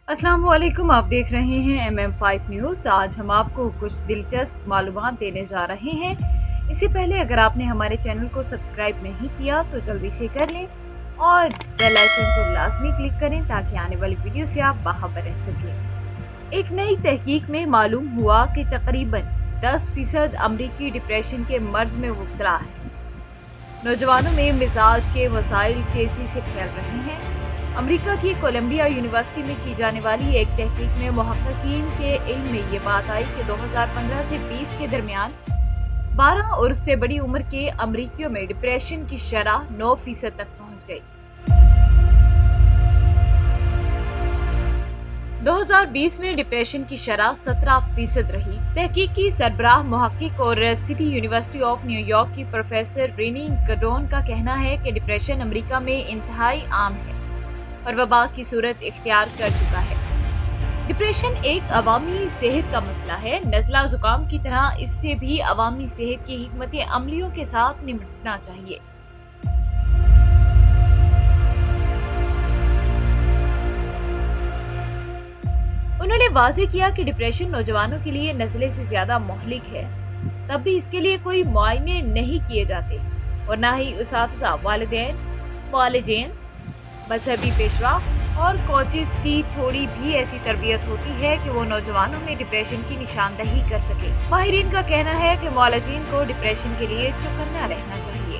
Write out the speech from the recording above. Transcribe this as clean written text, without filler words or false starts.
अस्सलाम वालेकुम, आप देख रहे हैं MM5 न्यूज़। आज हम आपको कुछ दिलचस्प मालूमात देने जा रहे हैं। इससे पहले अगर आपने हमारे चैनल को सब्सक्राइब नहीं किया तो जल्दी से कर लें और बेल आइकन को लाजमी क्लिक करें ताकि आने वाली वीडियो से आप बाखबर रह सकें। एक नई तहकीक में मालूम हुआ कि तकरीबन 10% अमरीकी डिप्रेशन के मर्ज में मुब्तला है। नौजवानों में मिजाज के वसाइल तेजी से फैल रहे हैं। अमेरिका की कोलंबिया यूनिवर्सिटी में की जाने वाली एक तहकीक में मुहक्किकीन के इल्म में ये बात आई कि 2015 से 20 के दरमियान 12 और उससे बड़ी उम्र के अमरीकियों में डिप्रेशन की शरह 9% तक पहुंच गई। 2020 में डिप्रेशन की शरह 17% रही। तहकीक की सरबराह मुहक्किक और सिटी यूनिवर्सिटी ऑफ न्यूयॉर्क की प्रोफेसर रेनी गडोन का कहना है कि डिप्रेशन अमेरिका में इंतहाई आम है और वबा की सूरत इख्तियार कर चुका है। डिप्रेशन एक अवामी सेहत का मसला है। नज़ला जुकाम की तरह इससे भी अवामी सेहत की हिकमत अमलियों के साथ निपटना चाहिए। उन्होंने वाज़ेह किया कि डिप्रेशन नौजवानों के लिए नज़ले से ज्यादा मुहलिक है, तब भी इसके लिए कोई मुआयने नहीं किए जाते और न ही उसातिज़ा, वालिदैन, मुआलिजीन, मजहबी पेशवा और कोचेस की थोड़ी भी ऐसी तरबियत होती है कि वो नौजवानों में डिप्रेशन की निशानदही कर सके। माहिरीन का कहना है कि मुआलिजीन को डिप्रेशन के लिए चौकन्ना रहना चाहिए।